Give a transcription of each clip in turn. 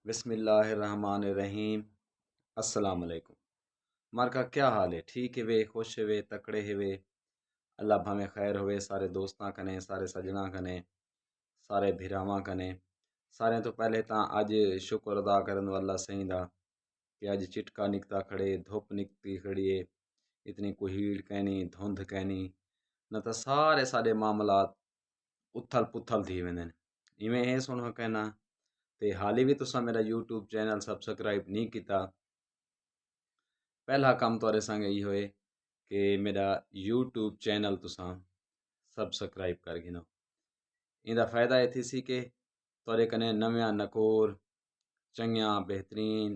بسم اللہ الرحمن الرحیم۔ السلام علیکم۔ مار کا کیا حال ہے؟ ٹھیک ہے وے، خوش ہے وے، تکڑے ہے وے؟ اللہ بھامے خیر ہوئے سارے دوستاں کنے، سارے سجنا کنے، سارے بھراواں کنے۔ سارے تو پہلے تاں اج شکر ادا کرن والا سائیں دا کہ اج چٹکا نکتا کھڑے، دھوپ نکتی کھڑی ہے، اتنی کوہیڑ کہنی، دھند کہنی، نہ تا سارے معاملات اتھل پتھل تھی ویندن۔ ایویں ہے سنو کہنا تے حالی بھی تساں میرا یوٹیوب چینل سبسکرائب نہیں کیتا۔ پہلا کام تورے سنگ یہ ہوئے کہ میرا یوٹیوب چینل تساں سبسکرائب کر گنو۔ ان دا فائدہ یہ تھی سی کہ تورے کنے نویاں نکور چنگیاں بہترین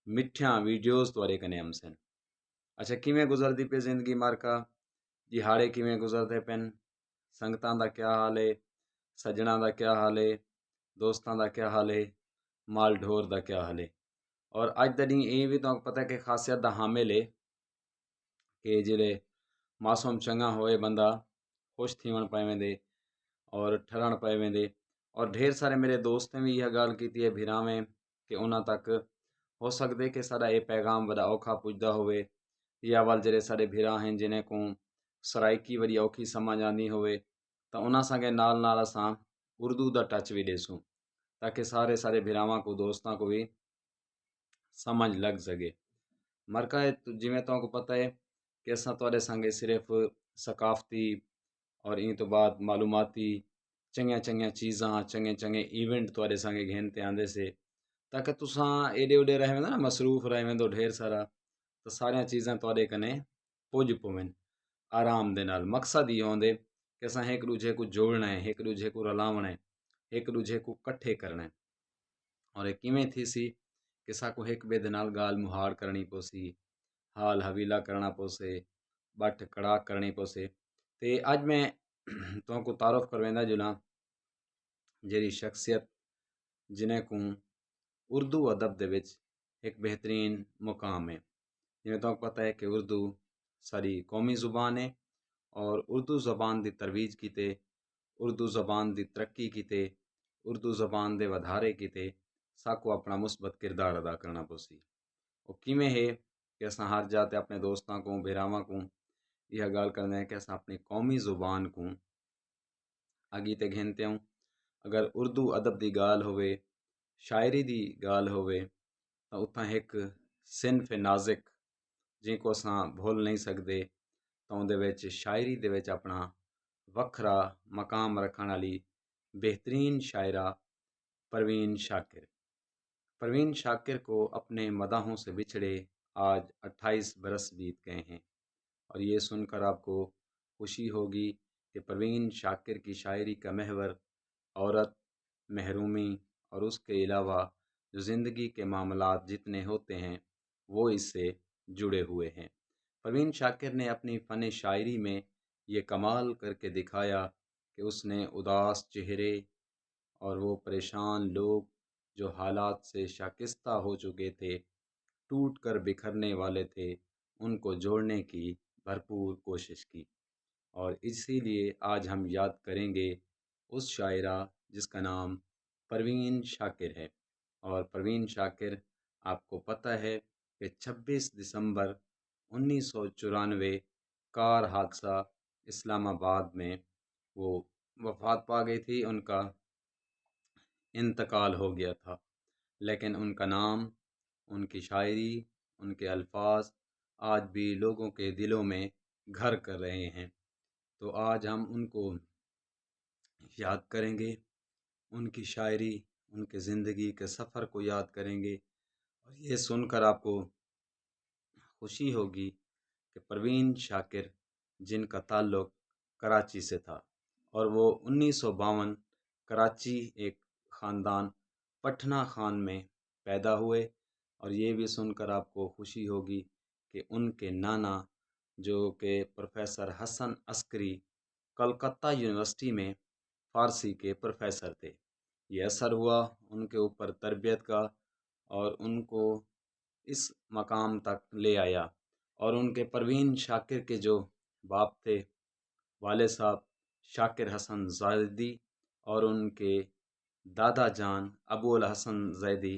مٹھیاں ویڈیوز تورے کنے امسن۔ اچھا کیویں گزردی پہ زندگی مارکا؟ دہاڑے کیویں گزردے پن؟ سنگتاں دا کیا حال ہے؟ سجنا دا کیا حال ہے؟ دوستاں دا کیا حال ہے؟ مال ڈھور دا کیا حال ہے؟ اور اج دا دن یہ بھی تو پتہ ہے کہ خاصیت دا حامل ہے کہ جڑے معصوم چنگا ہوئے بندہ خوش تھیون پائے ویندے اور ٹھرن پائے ویندے۔ اور ڈھیر سارے میرے دوستیں بھی یہ گال کیتی ہے بھراویں کہ انہاں تک ہو سکدے کہ ساڈا یہ پیغام بڑا اوکھا پجدا ہوئے، یا وال جڑے سارے بھرا ہیں جنہیں کو سرائکی وڑی اوکھی سمجھ آندی ہوئے تو انہاں سنگے نال اساں اردو دا ٹچ بھی دیسوں تاکہ سارے بھراواں کو دوستاں کو بھی سمجھ لگ سکے۔ مرکا جویں تو کو پتہ ہے کہ اساں تواڈے سنگے صرف ثقافتی اور این تو بعد معلوماتی چنگیاں چیزاں چنگے ایونٹ تواڈے سنگے گھنتے آندے سے تاکہ تساں ایڈے اوڈے رہ ویندو نا، مصروف رہ ویندو ڈھیر سارا، تو ساریاں چیزاں تواڈے کنے پج پوین آرام دے نال۔ مقصد یہ ہوندے کہ اساں ایک دوجے کو جوڑنا ہے، ایک دوجے کو رلاونا ہے، ایک دوجے کو کٹھے کرنا ہے۔ اور یہ کیویں تھی سی کہ ساکو ایک بے دے نال گال مہاڑ کرنی پوسی، حال حویلا کرنا پوسے، بٹ کڑاک کرنی پوسے۔ تے اج میں تو کو تعارف کرویندا جلاں جیری شخصیت جنہیں کو اردو ادب دے وچ ایک بہترین مقام ہے۔ جویں تو پتہ ہے کہ اردو ساری قومی زبان ہے اور اردو زبان دی ترویج کیتے، اردو زبان دی ترقی کیتے، اردو زبان دے ودھارے کیتے ساکو اپنا مثبت کردار ادا کرنا پوسی۔ وہ کیویں ہے کہ اساں ہر جاتے اپنے دوستاں کو بھراواں کو یہ گال کرنے ہیں کہ اساں اپنی قومی زبان کو اگی تے گھنتے ہوں۔ اگر اردو ادب دی گال ہوئے، شاعری دی گال ہوئے تو اتھاں ایک صنف نازک جن کو اساں بھول نہیں سکدے تو اندے وچ شاعری دے وچ اپنا وکھرا مقام رکھن والی بہترین شاعرہ پروین شاکر۔ پروین شاکر کو اپنے مداحوں سے بچھڑے آج 28 برس بیت گئے ہیں، اور یہ سن کر آپ کو خوشی ہوگی کہ پروین شاکر کی شاعری کا محور عورت، محرومی اور اس کے علاوہ جو زندگی کے معاملات جتنے ہوتے ہیں وہ اس سے جڑے ہوئے ہیں۔ پروین شاکر نے اپنی فن شاعری میں یہ کمال کر کے دکھایا کہ اس نے اداس چہرے اور وہ پریشان لوگ جو حالات سے شائستہ ہو چکے تھے، ٹوٹ کر بکھرنے والے تھے، ان کو جوڑنے کی بھرپور کوشش کی۔ اور اسی لیے آج ہم یاد کریں گے اس شاعرہ جس کا نام پروین شاکر ہے۔ اور پروین شاکر آپ کو پتہ ہے کہ 26 دسمبر 1994 کار حادثہ اسلام آباد میں وہ وفات پا گئی تھی، ان کا انتقال ہو گیا تھا، لیکن ان کا نام، ان کی شاعری، ان کے الفاظ آج بھی لوگوں کے دلوں میں گھر کر رہے ہیں۔ تو آج ہم ان کو یاد کریں گے، ان کی شاعری، ان کے زندگی کے سفر کو یاد کریں گے، اور یہ سن کر آپ کو خوشی ہوگی کہ پروین شاکر جن کا تعلق کراچی سے تھا اور وہ 1952 کراچی ایک خاندان پٹھنا خان میں پیدا ہوئے، اور یہ بھی سن کر آپ کو خوشی ہوگی کہ ان کے نانا جو کہ پروفیسر حسن عسکری کلکتہ یونیورسٹی میں فارسی کے پروفیسر تھے۔ یہ اثر ہوا ان کے اوپر تربیت کا اور ان کو اس مقام تک لے آیا۔ اور ان کے پروین شاکر کے جو باپ تھے، والد صاحب شاکر حسن زیدی، اور ان کے دادا جان ابو الحسن زیدی،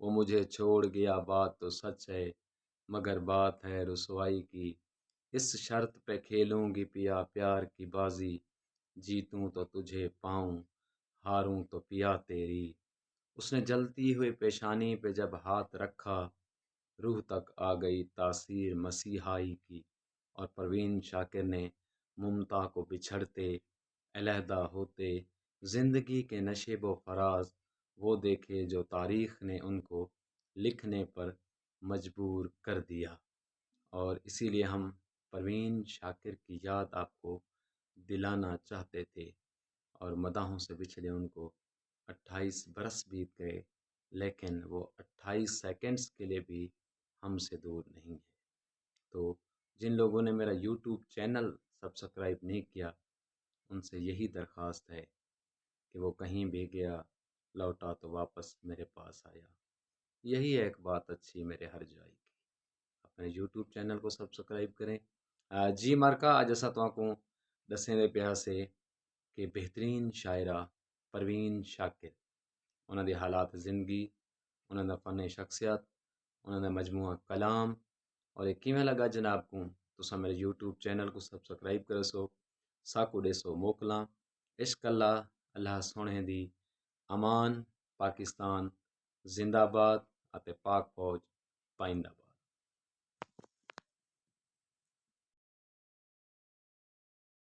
وہ مجھے چھوڑ گیا بات تو سچ ہے، مگر بات ہے رسوائی کی، اس شرط پہ کھیلوں گی پیا پیار کی بازی، جیتوں تو تجھے پاؤں، ہاروں تو پیا تیری۔ اس نے جلتی ہوئی پیشانی پہ جب ہاتھ رکھا، روح تک آ گئی تاثیر مسیحائی کی، اور پروین شاکر نے ممتا کو بچھڑتے، علیحدہ ہوتے، زندگی کے نشیب و فراز وہ دیکھے جو تاریخ نے ان کو لکھنے پر مجبور کر دیا۔ اور اسی لیے ہم پروین شاکر کی یاد آپ کو دلانا چاہتے تھے، اور مداحوں سے بچھڑے ان کو 28 برس بیت گئے، لیکن وہ 28 سیکنڈز کے لیے بھی ہم سے دور نہیں ہے۔ تو جن لوگوں نے میرا یوٹیوب چینل سبسکرائب نہیں کیا، ان سے یہی درخواست ہے کہ وہ کہیں بھی گیا لوٹا تو واپس میرے پاس آیا۔ یہی ایک بات اچھی میرے ہر جائے کی۔ اپنے یوٹیوب چینل کو سبسکرائب کریں۔ جی مارکا اج اساں تواں کو دسیں دے پیا سے کہ بہترین شاعرہ پروین شاکر، انہاں دے حالات زندگی، انہاں دا فن شخصیت، انہاں دا مجموعہ کلام، اور یہ کیویں لگا جناب کو تساں میرے یوٹیوب چینل کو سبسکرائب کرو سو، ساکو ڈیسو موکلاں۔ عشق اللہ، اللہ سونے دی امان، پاکستان زندہ باد اتے پاک فوج پائندہ باد۔